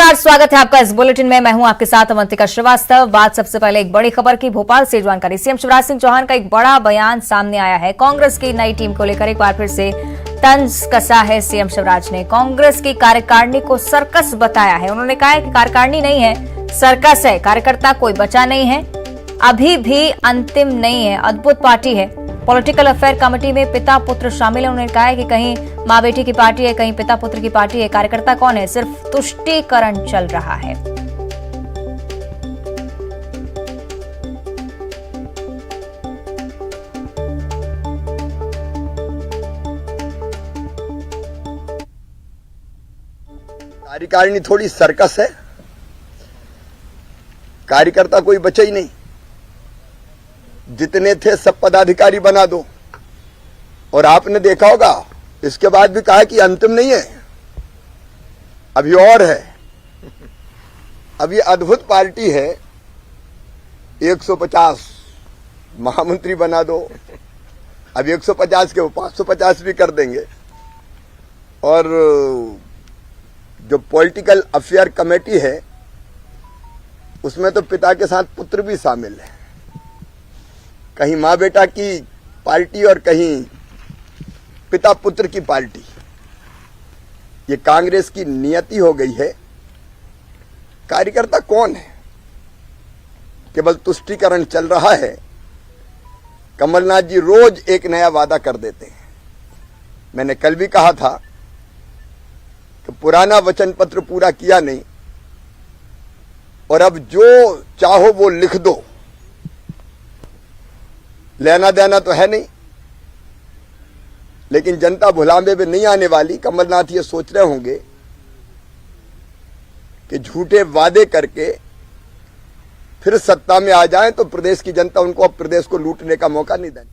नमस्कार, स्वागत है आपका इस बुलेटिन में। मैं हूं आपके साथ अवंतिका श्रीवास्तव। बात सबसे पहले एक बड़ी खबर की, भोपाल से जानकारी। सीएम शिवराज सिंह चौहान का एक बड़ा बयान सामने आया है। कांग्रेस की नई टीम को लेकर एक बार फिर से तंज कसा है सीएम शिवराज ने। कांग्रेस की कार्यकारिणी को सर्कस बताया है। उन्होंने कहा है कि कार्यकारिणी नहीं है, सर्कस है। कार्यकर्ता कोई बचा नहीं है, अभी भी अंतिम नहीं है, अद्भुत पार्टी है। पॉलिटिकल अफेयर कमेटी में पिता पुत्र शामिल है। उन्होंने कहा है कि कहीं मां बेटी की पार्टी है, कहीं पिता पुत्र की पार्टी है। कार्यकर्ता कौन है, सिर्फ तुष्टीकरण चल रहा है। कार्यकारिणी थोड़ी सर्कस है, कार्यकर्ता कोई बचा ही नहीं। जितने थे सब पदाधिकारी बना दो। और आपने देखा होगा इसके बाद भी कहा कि अंतिम नहीं है, अभी और है। अब ये अद्भुत पार्टी है, 150 महामंत्री बना दो। अब 150 के वो 550 भी कर देंगे। और जो पॉलिटिकल अफेयर कमेटी है उसमें तो पिता के साथ पुत्र भी शामिल है। कहीं मां बेटा की पार्टी और कहीं पिता पुत्र की पार्टी। ये कांग्रेस की नियति हो गई है। कार्यकर्ता कौन है, केवल तुष्टीकरण चल रहा है। कमलनाथ जी रोज एक नया वादा कर देते हैं। मैंने कल भी कहा था कि पुराना वचन पत्र पूरा किया नहीं और अब जो चाहो वो लिख दो। लेना देना तो है नहीं, लेकिन जनता भुलावे में नहीं आने वाली। कमलनाथ ये सोच रहे होंगे कि झूठे वादे करके फिर सत्ता में आ जाएं तो प्रदेश की जनता उनको अब प्रदेश को लूटने का मौका नहीं देगी।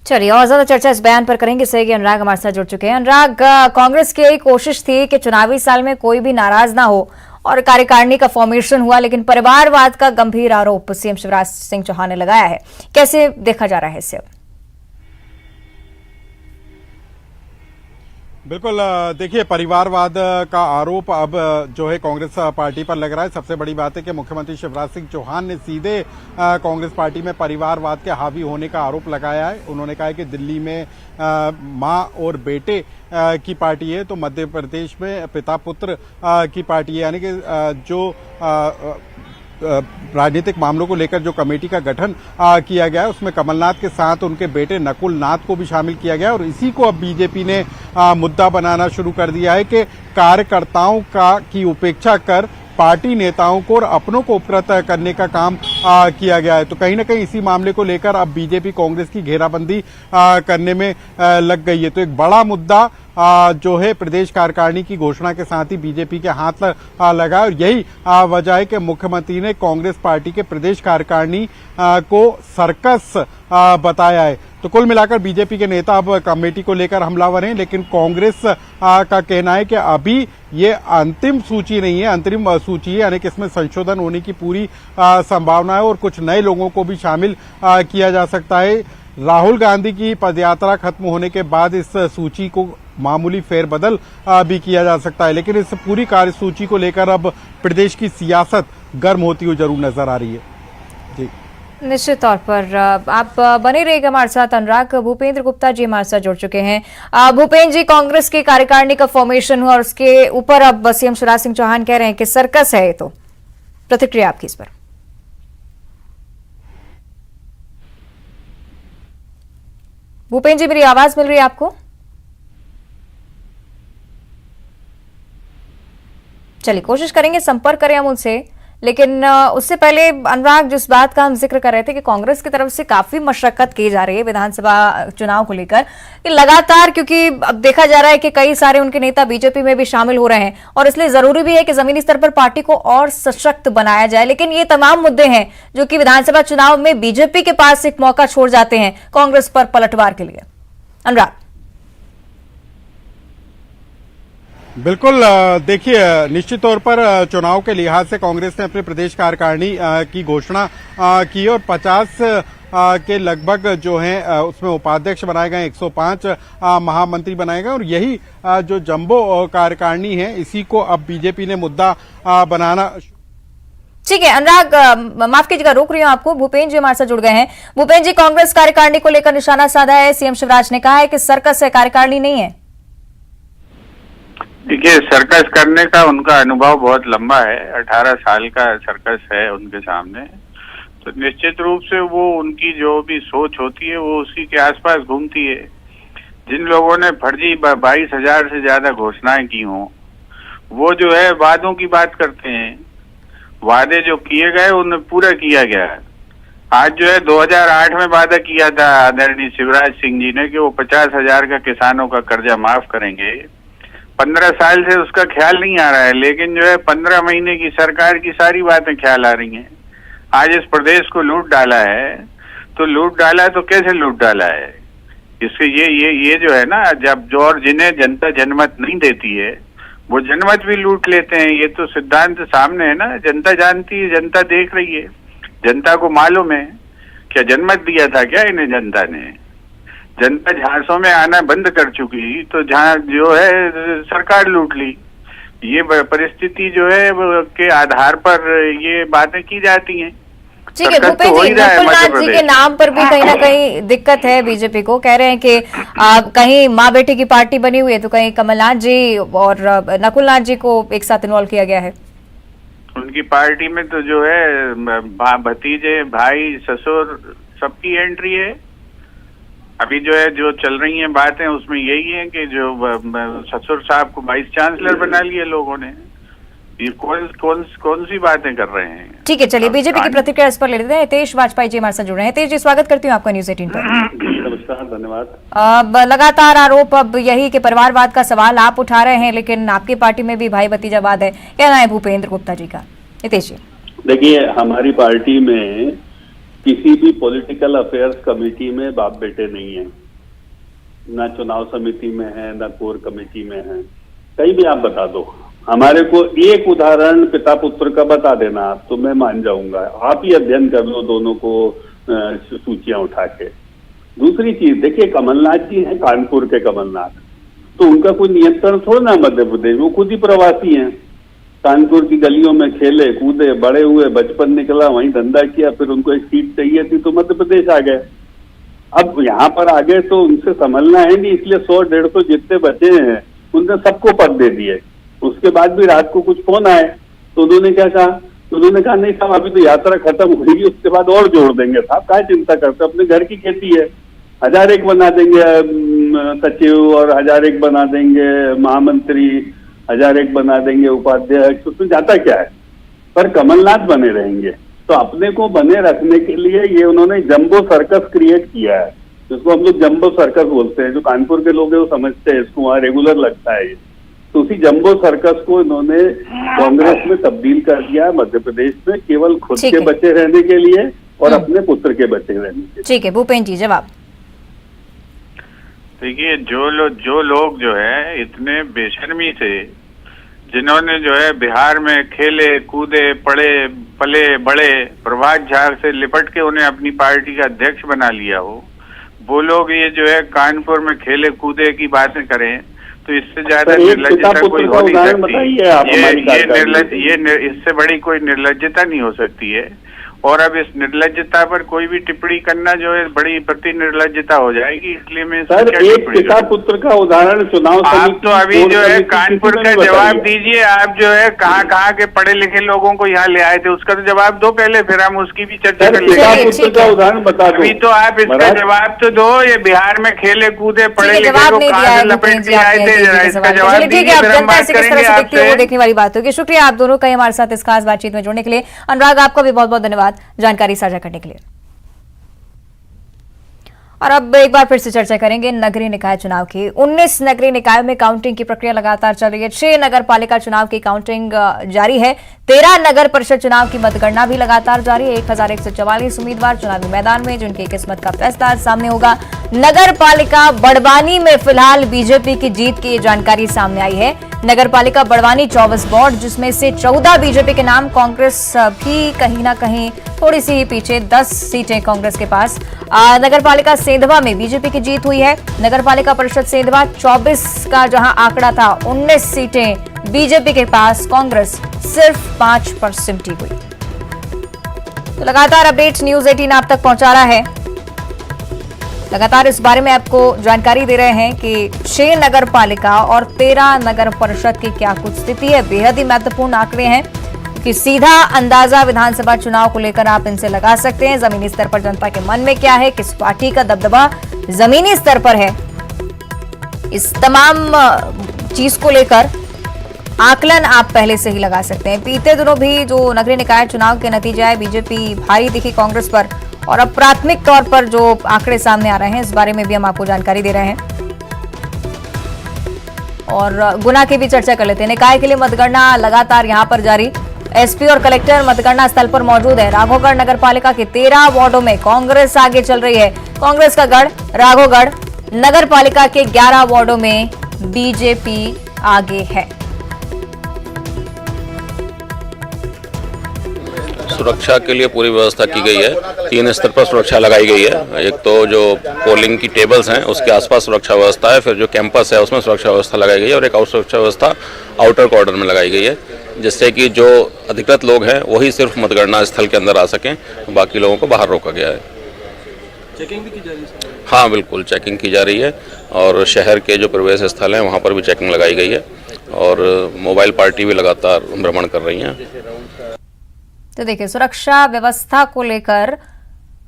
चलिए और ज्यादा चर्चा इस बयान पर करेंगे। सहयोगी अनुराग हमारे साथ जुड़ चुके हैं। अनुराग, कांग्रेस की यही कोशिश थी कि चुनावी साल में कोई भी नाराज ना हो और कार्यकारिणी का फॉर्मेशन हुआ, लेकिन परिवारवाद का गंभीर आरोप सीएम शिवराज सिंह चौहान ने लगाया है। कैसे देखा जा रहा है इसे? बिल्कुल, देखिए, परिवारवाद का आरोप अब जो है कांग्रेस पार्टी पर लग रहा है। सबसे बड़ी बात है कि मुख्यमंत्री शिवराज सिंह चौहान ने सीधे कांग्रेस पार्टी में परिवारवाद के हावी होने का आरोप लगाया है। उन्होंने कहा है कि दिल्ली में मां और बेटे की पार्टी है तो मध्य प्रदेश में पिता पुत्र की पार्टी है। यानी कि जो राजनीतिक मामलों को लेकर जो कमेटी का गठन किया गया है उसमें कमलनाथ के साथ उनके बेटे नकुल नाथ को भी शामिल किया गया और इसी को अब बीजेपी ने मुद्दा बनाना शुरू कर दिया है कि कार्यकर्ताओं की उपेक्षा कर पार्टी नेताओं को और अपनों को उपकृत करने का काम किया गया है। तो कहीं ना कहीं इसी मामले को लेकर अब बीजेपी कांग्रेस की घेराबंदी करने में लग गई है। तो एक बड़ा मुद्दा जो है प्रदेश कार्यकारिणी की घोषणा के साथ ही बीजेपी के हाथ लगा और यही वजह है कि मुख्यमंत्री ने कांग्रेस पार्टी के प्रदेश कार्यकारिणी को सर्कस बताया है। तो कुल मिलाकर बीजेपी के नेता अब कमेटी को लेकर हमलावर हैं, लेकिन कांग्रेस का कहना है कि अभी ये अंतिम सूची नहीं है, अंतरिम सूची है। यानी कि इसमें संशोधन होने की पूरी संभावना है और कुछ नए लोगों को भी शामिल किया जा सकता है। राहुल गांधी की पदयात्रा खत्म होने के बाद इस सूची को मामूली फेरबदल भी किया जा सकता है, लेकिन इस पूरी कार्यसूची को लेकर अब प्रदेश की सियासत गर्म होती हुई जरूर नजर आ रही है। जी, निश्चित तौर पर आप बने रहिएगा हमारे साथ। अनुराग, भूपेंद्र गुप्ता जी हमारे साथ जुड़ चुके हैं। भूपेंद्र जी, कांग्रेस की कार्यकारिणी का फॉर्मेशन हुआ और उसके ऊपर अब सीएम शिवराज सिंह चौहान कह रहे हैं कि सर्कस है। तो प्रतिक्रिया आपकी इस पर? भूपेंद्र जी, मेरी आवाज मिल रही है आपको? चलिए कोशिश करेंगे संपर्क करें हम उनसे, लेकिन उससे पहले अनुराग, जिस बात का हम जिक्र कर रहे थे कि कांग्रेस की तरफ से काफी मशक्कत की जा रही है विधानसभा चुनाव को लेकर लगातार, क्योंकि अब देखा जा रहा है कि कई सारे उनके नेता बीजेपी में भी शामिल हो रहे हैं और इसलिए जरूरी भी है कि जमीनी स्तर पर पार्टी को और सशक्त बनाया जाए। लेकिन ये तमाम मुद्दे हैं जो कि विधानसभा चुनाव में बीजेपी के पास एक मौका छोड़ जाते हैं कांग्रेस पर पलटवार के लिए। अनुराग, बिल्कुल, देखिए, निश्चित तौर पर चुनाव के लिहाज से कांग्रेस ने अपने प्रदेश कार्यकारिणी की घोषणा की और 50 के लगभग जो हैं उसमें उपाध्यक्ष बनाए गए, 105 महामंत्री बनाए गए और यही जो जंबो कार्यकारिणी है इसी को अब बीजेपी ने मुद्दा बनाना। ठीक है अनुराग, माफ कीजिएगा रोक रही हूं आपको। भूपेन्द्र जी हमारे साथ जुड़ गए हैं। भूपेन्द्र जी, कांग्रेस कार्यकारिणी को लेकर निशाना साधा है। सीएम शिवराज ने कहा है कि सर्कस है, कार्यकारिणी नहीं है। देखिए, सर्कस करने का उनका अनुभव बहुत लंबा है, 18 साल का सर्कस है उनके सामने। तो निश्चित रूप से वो उनकी जो भी सोच होती है वो उसी के आसपास घूमती है। जिन लोगों ने फर्जी 22,000 से ज्यादा घोषणाएं की हों, वो जो है वादों की बात करते हैं। वादे जो किए गए उन्हें पूरा किया गया। आज जो है 2008 में वादा किया था आदरणीय शिवराज सिंह जी ने कि वो 50,000 का किसानों का कर्जा माफ करेंगे। 15 साल से उसका ख्याल नहीं आ रहा है, लेकिन जो है 15 महीने की सरकार की सारी बातें ख्याल आ रही हैं। आज इस प्रदेश को लूट डाला है, तो लूट डाला तो कैसे लूट डाला है? इससे ये जो है ना, जब जो और जिन्हें जनता जनमत नहीं देती है वो जनमत भी लूट लेते हैं। ये तो सिद्धांत सामने है ना, जनता जानती है, जनता देख रही है, जनता को मालूम है। क्या जनमत दिया था क्या इन्हें जनता ने? जनता झांसों में आना बंद कर चुकी, तो जहाँ जो है सरकार लूट ली। ये परिस्थिति जो है के आधार पर ये बातें की जाती हैं। ठीक है भूपेन्द्र जी, नकुलनाथ जी के नाम पर भी कहीं ना कहीं दिक्कत है बीजेपी को। कह रहे हैं कि कहीं माँ बेटी की पार्टी बनी हुई है, तो कहीं कमलनाथ जी और नकुलनाथ जी को एक साथ इन्वॉल्व किया गया है। उनकी पार्टी में तो जो है भतीजे, भाई, ससुर सबकी एंट्री है। अभी जो है जो चल रही हैं बातें उसमें यही है कि जो ससुर साहब को वाइस चांसलर बना लिया लोगों ने। ये कौन सी बातें कर रहे हैं? ठीक है, चलिए बीजेपी की प्रतिक्रिया इस पर ले लेते हैं। हितेश वाजपेयी जी हमारे साथ जुड़ रहे हैं। हितेश जी, स्वागत करती हूँ आपका न्यूज 18 पर। नमस्कार, धन्यवाद। अब लगातार आरोप अब यही कि परिवारवाद का सवाल आप उठा रहे हैं, लेकिन आपकी पार्टी में भी भाई भतीजावाद है। कहना है भूपेन्द्र गुप्ता जी का। हितेश जी, देखिए, हमारी पार्टी में किसी भी पॉलिटिकल अफेयर्स कमेटी में बाप बेटे नहीं है, ना चुनाव समिति में है, ना कोर कमेटी में है, कहीं भी आप बता दो। हमारे को एक उदाहरण पिता पुत्र का बता देना आप, तो मैं मान जाऊंगा। आप ही अध्ययन कर लो दोनों को सूचियां उठा के। दूसरी चीज देखिए, कमलनाथ जी हैं कानपुर के कमलनाथ, तो उनका कोई नियंत्रण थोड़ा ना मध्य प्रदेश, वो खुद ही प्रवासी हैं। कानपुर की गलियों में खेले कूदे, बड़े हुए, बचपन निकला, वहीं धंधा किया, फिर उनको एक सीट चाहिए थी तो मध्य प्रदेश आ गए। अब यहाँ पर आ गए तो उनसे संभलना है नहीं, इसलिए 100-150 जितने बचे हैं उनने सबको पद दे दिए। उसके बाद भी रात को कुछ फोन आए तो उन्होंने क्या कहा? तो उन्होंने कहा नहीं साहब, अभी तो यात्रा खत्म होगी, उसके बाद और जोड़ देंगे। साहब क्या चिंता करते, अपने घर की खेती है, 1001 बना देंगे सचिव और 1001 बना देंगे महामंत्री, 1001 बना देंगे उपाध्यक्ष, उसमें जाता क्या है? पर कमलनाथ बने रहेंगे। तो अपने को बने रखने के लिए ये उन्होंने जंबो सर्कस क्रिएट किया है, जिसको हम लोग जंबो सर्कस बोलते हैं। जो कानपुर के लोग हैं वो समझते हैं, इसको वहाँ रेगुलर लगता है। तो उसी जंबो सर्कस को इन्होंने कांग्रेस में तब्दील कर दिया मध्य प्रदेश में, केवल खुद के बचे रहने के लिए और अपने पुत्र के बचे रहने के लिए। ठीक है भूपेन्द्र जी, जवाब देखिए, जो लोग जो है इतने बेशर्मी से, जिन्होंने जो है बिहार में खेले कूदे पले बड़े, प्रभात झा से लिपट के उन्हें अपनी पार्टी का अध्यक्ष बना लिया हो, वो लोग ये जो है कानपुर में खेले कूदे की बातें करें, तो इससे ज्यादा निर्लज्जता कोई हो नहीं सकती। ये इससे बड़ी कोई निर्लज्जता नहीं हो सकती है। और अब इस निर्लज्जता पर कोई भी टिप्पणी करना जो है बड़ी प्रति निर्लज्जता हो जाएगी, इसलिए मैं सर एक पिता पुत्र का उदाहरण चुनाव आप तो अभी जो है कानपुर का जवाब दीजिए। आप जो है कहाँ के पढ़े लिखे लोगों को यहाँ ले आए थे, उसका तो जवाब दो पहले, फिर हम उसकी भी चर्चा कर लेंगे। का उदाहरण बता दो। अभी तो आप इसका जवाब तो दो। ये बिहार में खेले कूदे पढ़े लिखे को कहाँ से लपेट के आए थे, जरा इसका जवाब दीजिए, फिर हम बात करेंगे आपसे। वो देखने वाली बात होगी। शुक्रिया आप दोनों का हमारे साथ इस खास बातचीत में जुड़ने के लिए। अनुराग, आपका भी बहुत बहुत धन्यवाद जानकारी साझा करने के लिए। और अब एक बार फिर से चर्चा करेंगे नगरीय निकाय चुनाव की। 19 नगरीय निकायों में काउंटिंग की प्रक्रिया लगातार चल रही है। 6 नगर पालिका चुनाव की काउंटिंग जारी है। 13 नगर परिषद चुनाव की मतगणना भी लगातार जारी है। 1144 उम्मीदवार चुनावी मैदान में, जिनकी किस्मत का फैसला सामने होगा। नगर पालिका बड़वानी में फिलहाल बीजेपी की जीत की जानकारी सामने आई है। नगरपालिका बड़वानी 24 वार्ड, जिसमें से 14 बीजेपी के नाम, कांग्रेस भी कहीं ना कहीं थोड़ी सी ही पीछे, 10 सीटें कांग्रेस के पास। नगरपालिका सेंधवा में बीजेपी की जीत हुई है। नगरपालिका परिषद सेंधवा 24 का जहां आंकड़ा था, 19 सीटें बीजेपी के पास, कांग्रेस सिर्फ 5 पर सिमटी हुई। तो लगातार अपडेट न्यूज 18 आप तक पहुंचा रहा है। लगातार इस बारे में आपको जानकारी दे रहे हैं कि 6 नगर पालिका और 13 नगर परिषद की क्या कुछ स्थिति है। बेहद ही महत्वपूर्ण आंकड़े हैं कि सीधा अंदाजा विधानसभा चुनाव को लेकर आप इनसे लगा सकते हैं। जमीनी स्तर पर जनता के मन में क्या है, किस पार्टी का दबदबा जमीनी स्तर पर है, इस तमाम चीज को लेकर आकलन आप पहले से ही लगा सकते हैं। बीते दिनों भी जो नगरीय निकाय चुनाव के नतीजे आए, बीजेपी भारी दिखी कांग्रेस पर, और अब प्राथमिक तौर पर जो आंकड़े सामने आ रहे हैं, इस बारे में भी हम आपको जानकारी दे रहे हैं। और गुना की भी चर्चा कर लेते हैं। निकाय के लिए मतगणना लगातार यहां पर जारी। एसपी और कलेक्टर मतगणना स्थल पर मौजूद है। राघोगढ़ नगर पालिका के 13 वार्डों में कांग्रेस आगे चल रही है। कांग्रेस का गढ़ राघोगढ़ नगर पालिका के 11 वार्डों में बीजेपी आगे है। सुरक्षा के लिए पूरी व्यवस्था की गई है। 3 स्तर पर सुरक्षा लगाई गई है। एक तो जो पोलिंग की टेबल्स हैं उसके आसपास सुरक्षा व्यवस्था है, फिर जो कैंपस है उसमें सुरक्षा व्यवस्था लगाई गई है, और एक और सुरक्षा व्यवस्था आउटर कॉर्डर में लगाई गई है, जिससे कि जो अधिकृत लोग हैं वही सिर्फ मतगणना स्थल के अंदर आ सकें, बाकी लोगों को बाहर रोका गया है। चेकिंग भी की जा रही है? हाँ, बिल्कुल चेकिंग की जा रही है, और शहर के जो प्रवेश स्थल हैं वहाँ पर भी चेकिंग लगाई गई है, और मोबाइल पार्टी भी लगातार भ्रमण कर रही हैं। तो देखिए, सुरक्षा व्यवस्था को लेकर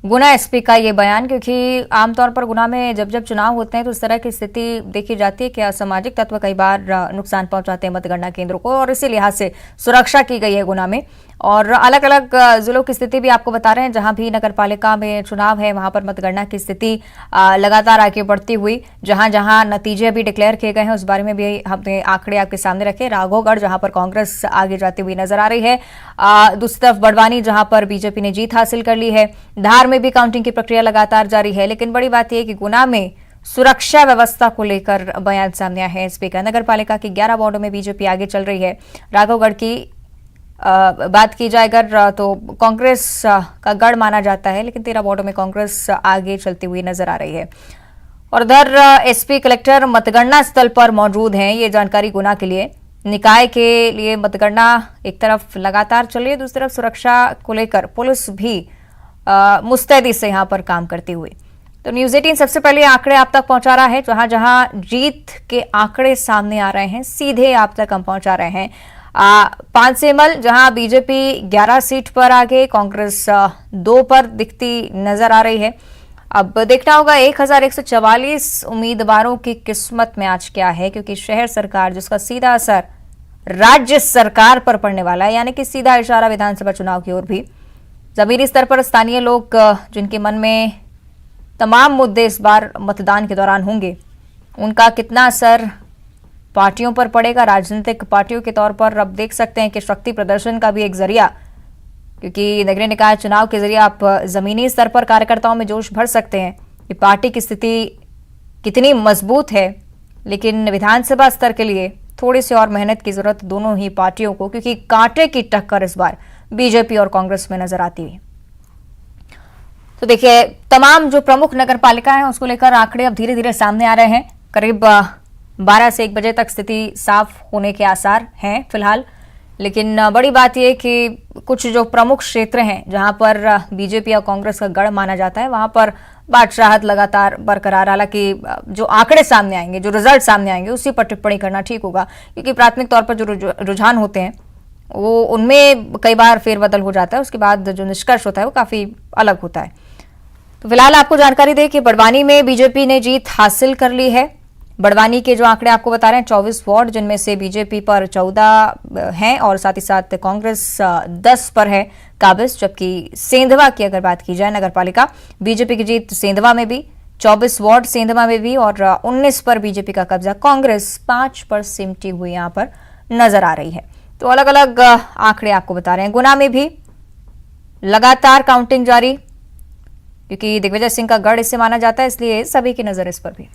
गुना एसपी का ये बयान, क्योंकि आमतौर पर गुना में जब जब चुनाव होते हैं तो इस तरह की स्थिति देखी जाती है कि असामाजिक तत्व कई बार नुकसान पहुंचाते हैं मतगणना केंद्रों को, और इसी लिहाज से सुरक्षा की गई है गुना में। और अलग अलग जिलों की स्थिति भी आपको बता रहे हैं, जहां भी नगर पालिका में चुनाव है वहां पर मतगणना की स्थिति लगातार आगे बढ़ती हुई, जहां जहां नतीजे भी डिक्लेयर किए गए हैं उस बारे में भी हमने आंकड़े आपके सामने रखे। राघोगढ़ जहां पर कांग्रेस आगे जाती हुई नजर आ रही है, दूसरी तरफ बड़वानी जहां पर बीजेपी ने जीत हासिल कर ली है। धार में भी काउंटिंग की प्रक्रिया लगातार जारी है। लेकिन बड़ी बात यह है कि गुना में सुरक्षा व्यवस्था को लेकर बयान सामने आया है एसपी का। नगर पालिका की 11 वार्डों में बीजेपी आगे चल रही है। राघोगढ़ की बात की जाए अगर तो कांग्रेस का गढ़ माना जाता है, लेकिन 13 वार्डों में कांग्रेस आगे चलती हुई नजर आ रही है। और उधर एसपी कलेक्टर मतगणना स्थल पर मौजूद हैं। ये जानकारी गुना के लिए, निकाय के लिए मतगणना एक तरफ लगातार चल रही है, दूसरी तरफ सुरक्षा को लेकर पुलिस भी मुस्तैदी से यहां पर काम करती हुई। तो न्यूज 18 सबसे पहले आंकड़े आप तक पहुंचा रहा है। जहां जहां जीत के आंकड़े सामने आ रहे हैं सीधे आप तक हम पहुंचा रहे हैं। पांचसेमल जहां बीजेपी 11 सीट पर आगे, कांग्रेस 2 पर दिखती नजर आ रही है। अब देखना होगा 1144 उम्मीदवारों की किस्मत में आज क्या है, क्योंकि शहर सरकार जिसका सीधा असर राज्य सरकार पर पड़ने वाला है, यानी कि सीधा इशारा विधानसभा चुनाव की ओर भी। जमीनी स्तर पर स्थानीय लोग जिनके मन में तमाम मुद्दे इस बार मतदान के दौरान होंगे, उनका कितना असर पार्टियों पर पड़ेगा। राजनीतिक पार्टियों के तौर पर अब देख सकते हैं कि शक्ति प्रदर्शन का भी एक जरिया, क्योंकि नगरीय निकाय चुनाव के जरिए आप जमीनी स्तर पर कार्यकर्ताओं में जोश भर सकते हैं कि पार्टी की स्थिति कितनी मजबूत है। लेकिन विधानसभा स्तर के लिए थोड़ी सी और मेहनत की जरूरत दोनों ही पार्टियों को, क्योंकि कांटे की टक्कर इस बार बीजेपी और कांग्रेस में नजर आती है। तो देखिए, तमाम जो प्रमुख नगर पालिका है उसको लेकर आंकड़े अब धीरे धीरे सामने आ रहे हैं। करीब 12 से 1 बजे तक स्थिति साफ होने के आसार हैं फिलहाल। लेकिन बड़ी बात यह कि कुछ जो प्रमुख क्षेत्र हैं जहां पर बीजेपी और कांग्रेस का गढ़ माना जाता है, वहां पर बादशाहत लगातार बरकरार। हालांकि जो आंकड़े सामने आएंगे, जो रिजल्ट सामने आएंगे, उसी पर टिप्पणी करना ठीक होगा, क्योंकि प्राथमिक तौर पर जो रुझान होते हैं वो उनमें कई बार फेरबदल हो जाता है, उसके बाद जो निष्कर्ष होता है वो काफी अलग होता है। तो फिलहाल आपको जानकारी दें कि बड़वानी में बीजेपी ने जीत हासिल कर ली है। बड़वानी के जो आंकड़े आपको बता रहे हैं, 24 वार्ड जिनमें से बीजेपी पर 14 हैं, और साथ ही साथ कांग्रेस 10 पर है काबिज। जबकि सेंधवा की अगर बात की जाए, नगर पालिका, बीजेपी की जीत सेंधवा में भी, 24 वार्ड सेंधवा में भी, और 19 पर बीजेपी का कब्जा। कांग्रेस 5 पर सिमटी हुई यहां पर नजर आ रही है। तो अलग अलग आंकड़े आपको बता रहे हैं। गुना में भी लगातार काउंटिंग जारी, क्योंकि दिग्विजय सिंह का गढ़ इसे माना जाता है, इसलिए सभी की नजर इस पर भी।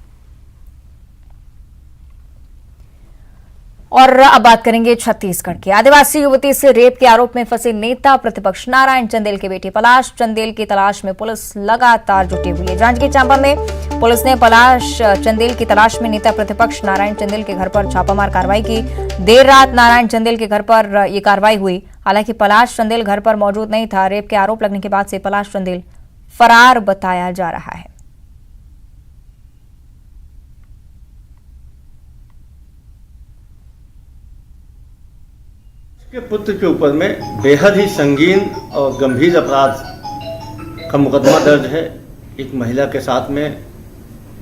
और अब बात करेंगे छत्तीसगढ़ की। आदिवासी युवती से रेप के आरोप में फंसे नेता प्रतिपक्ष नारायण चंदेल के बेटे पलाश चंदेल की तलाश में पुलिस लगातार जुटी हुई है। जांजगीर चांपा में पुलिस ने पलाश चंदेल की तलाश में नेता प्रतिपक्ष नारायण चंदेल के घर पर छापामार कार्रवाई की। देर रात नारायण चंदेल के घर पर यह कार्रवाई हुई। हालांकि पलाश चंदेल घर पर मौजूद नहीं था। रेप के आरोप लगने के बाद से पलाश चंदेल फरार बताया जा रहा है। के पुत्र के ऊपर में बेहद ही संगीन और गंभीर अपराध का मुकदमा दर्ज है। एक महिला के साथ में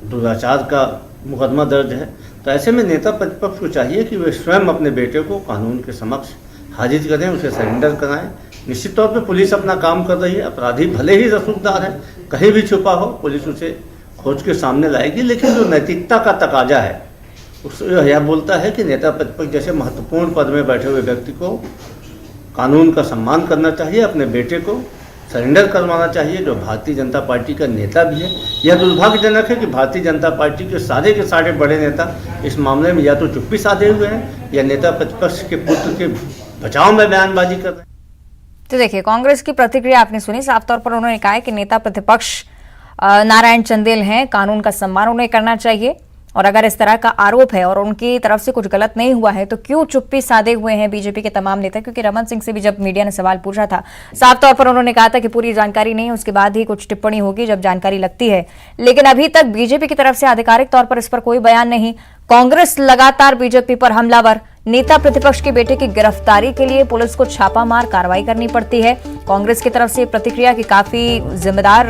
दुराचार का मुकदमा दर्ज है। तो ऐसे में नेता प्रतिपक्ष को चाहिए कि वे स्वयं अपने बेटे को कानून के समक्ष हाजिर करें, उसे सरेंडर कराएं। निश्चित तौर पे पुलिस अपना काम कर रही है। अपराधी भले ही रसूखदार है, कहीं भी छुपा हो, पुलिस उसे खोज के सामने लाएगी। लेकिन जो नैतिकता का तकाजा है उससे यह बोलता है कि नेता प्रतिपक्ष जैसे महत्वपूर्ण पद में बैठे हुए व्यक्ति को कानून का सम्मान करना चाहिए, अपने बेटे को सरेंडर करवाना चाहिए, जो भारतीय जनता पार्टी का नेता भी है। यह दुर्भाग्यजनक है कि भारतीय जनता पार्टी के सारे बड़े नेता इस मामले में या तो चुप्पी साधे हुए हैं या नेता प्रतिपक्ष के पुत्र के बचाव में बयानबाजी कर रहे हैं। तो देखिए, कांग्रेस की प्रतिक्रिया आपने सुनी। साफ तौर पर उन्होंने कहा है कि नेता प्रतिपक्ष नारायण चंदेल हैं, कानून का सम्मान उन्हें करना चाहिए। और अगर इस तरह का आरोप है और उनकी तरफ से कुछ गलत नहीं हुआ है तो क्यों चुप्पी साधे हुए हैं बीजेपी के तमाम नेता? क्योंकि रमन सिंह से भी जब मीडिया ने सवाल पूछा था, साफ तौर पर उन्होंने कहा था कि पूरी जानकारी नहीं है, उसके बाद ही कुछ टिप्पणी होगी जब जानकारी लगती है। लेकिन अभी तक बीजेपी की तरफ से आधिकारिक तौर पर इस पर कोई बयान नहीं। कांग्रेस लगातार बीजेपी पर हमलावर। नेता प्रतिपक्ष के बेटे की गिरफ्तारी के लिए पुलिस को छापामार कार्रवाई करनी पड़ती है। कांग्रेस की तरफ से प्रतिक्रिया की काफी जिम्मेदार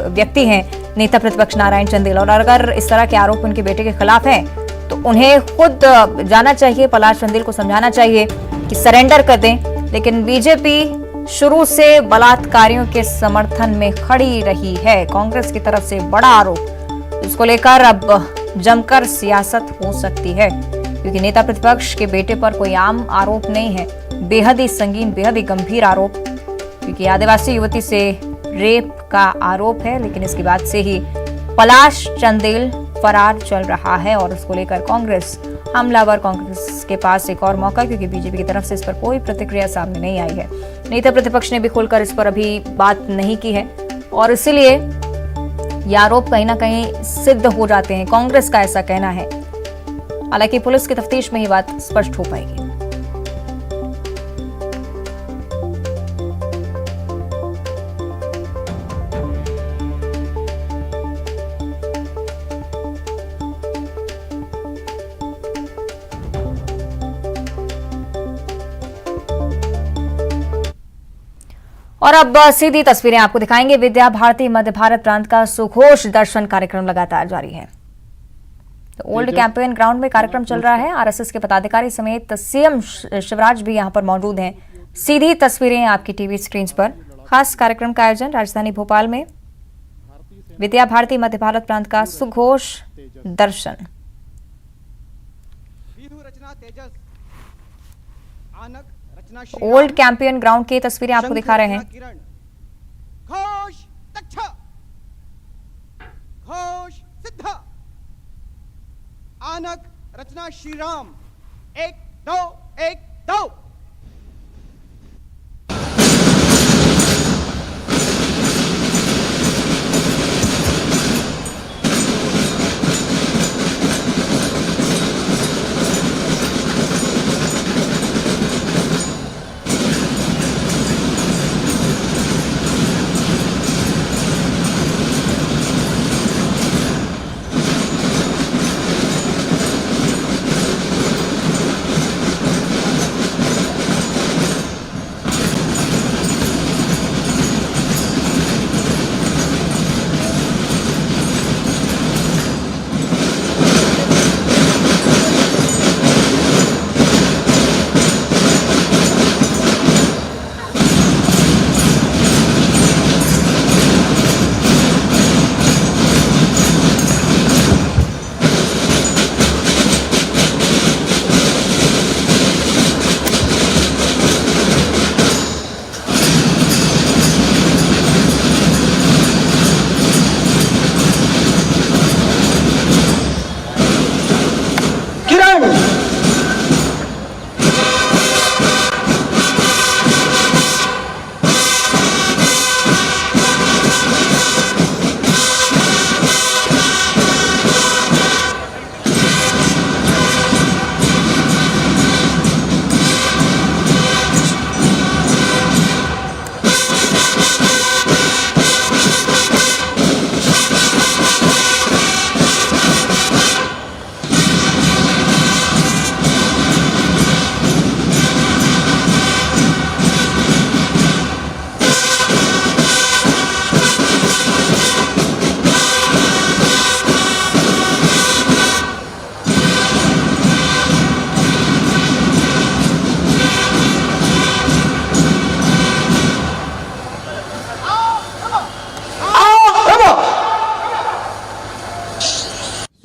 व्यक्ति हैं नेता प्रतिपक्ष नारायण चंदेल। और अगर इस तरह के आरोप उनके बेटे के खिलाफ हैं तो उन्हें खुद जाना चाहिए, पलाश चंदेल को समझाना चाहिए कि सरेंडर कर दें। लेकिन बीजेपी शुरू से बलात्कारियों के समर्थन में खड़ी रही है। कांग्रेस की तरफ से बड़ा आरोप, इसको लेकर अब जमकर सियासत हो सकती है, क्योंकि नेता प्रतिपक्ष के बेटे पर कोई आम आरोप नहीं है, बेहद ही संगीन, बेहद ही गंभीर आरोप, क्योंकि आदिवासी युवती से रेप का आरोप है। लेकिन इसके बाद से ही पलाश चंदेल फरार चल रहा है और उसको लेकर कांग्रेस हमलावर। कांग्रेस के पास एक और मौका, क्योंकि बीजेपी की तरफ से इस पर कोई प्रतिक्रिया सामने नहीं आई है। नेता प्रतिपक्ष ने भी खुलकर इस पर अभी बात नहीं की है और इसीलिए ये आरोप कहीं ना कहीं सिद्ध हो जाते हैं, कांग्रेस का ऐसा कहना है। हालांकि पुलिस की तफ्तीश में ही बात स्पष्ट हो पाएगी। और अब सीधी तस्वीरें आपको दिखाएंगे। विद्या भारती मध्य भारत प्रांत का सुघोष दर्शन कार्यक्रम लगातार जारी है। तो ओल्ड कैंपेन ग्राउंड में कार्यक्रम चल रहा है। आरएसएस के पदाधिकारी समेत सीएम शिवराज भी यहां पर मौजूद हैं। सीधी तस्वीरें आपकी टीवी स्क्रीन पर। खास कार्यक्रम का आयोजन राजधानी भोपाल में। विद्या भारती मध्य भारत प्रांत का सुघोष दर्शन। ओल्ड कैंपेन ग्राउंड की तस्वीरें आपको दिखा रहे हैं। घोष दक्ष, घोष सिद्ध, आनक रचना श्रीराम, 1 2 1 2।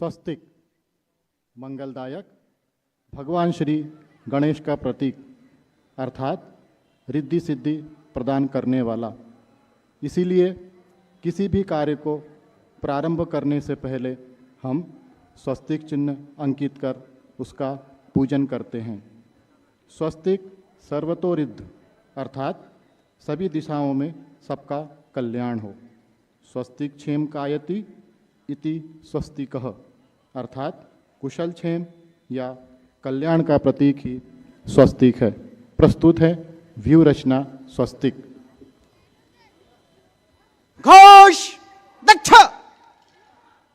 स्वस्तिक मंगलदायक, भगवान श्री गणेश का प्रतीक अर्थात रिद्धि सिद्धि प्रदान करने वाला। इसीलिए किसी भी कार्य को प्रारंभ करने से पहले हम स्वस्तिक चिन्ह अंकित कर उसका पूजन करते हैं। स्वस्तिक सर्वतोरिद्ध अर्थात सभी दिशाओं में सबका कल्याण हो। स्वस्तिक क्षेम कायति इति स्वस्तिकः अर्थात कुशल क्षेम या कल्याण का प्रतीक ही स्वस्तिक है। प्रस्तुत है व्यू रचना स्वस्तिक। घोष दक्ष।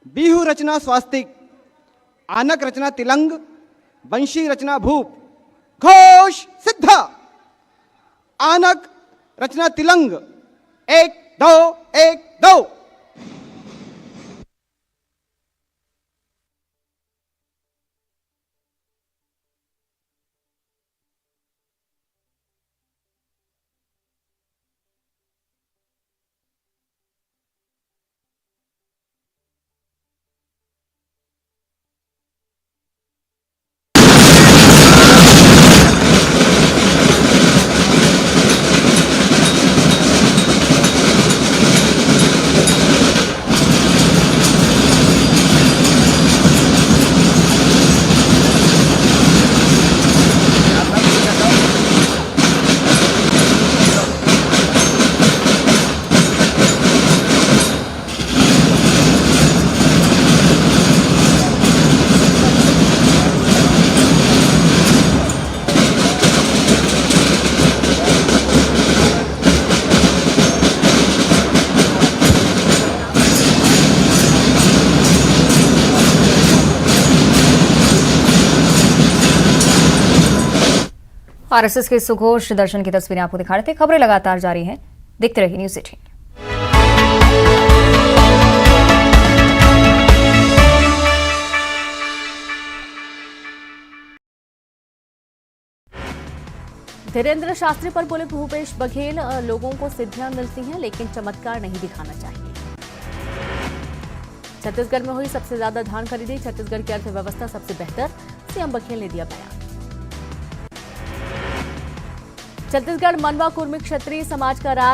बिहु रचना स्वास्तिक, आनक रचना तिलंग, वंशी रचना भूप। घोष सिद्ध। आनक रचना तिलंग। 1 2 1 2। आरएसएस के सुघोष दर्शन की तस्वीरें आपको दिखा रहे थे। खबरें लगातार जारी हैं, देखते रहिए न्यूज़ 18। धीरेन्द्र शास्त्री पर बोले भूपेश बघेल, लोगों को सिद्धियां मिलती हैं लेकिन चमत्कार नहीं दिखाना चाहिए। छत्तीसगढ़ में हुई सबसे ज्यादा धान खरीदी, छत्तीसगढ़ की अर्थव्यवस्था सबसे बेहतर, सीएम बघेल ने दिया बयान। छत्तीसगढ़ मनवा कुर्मी क्षत्रिय समाज का राज,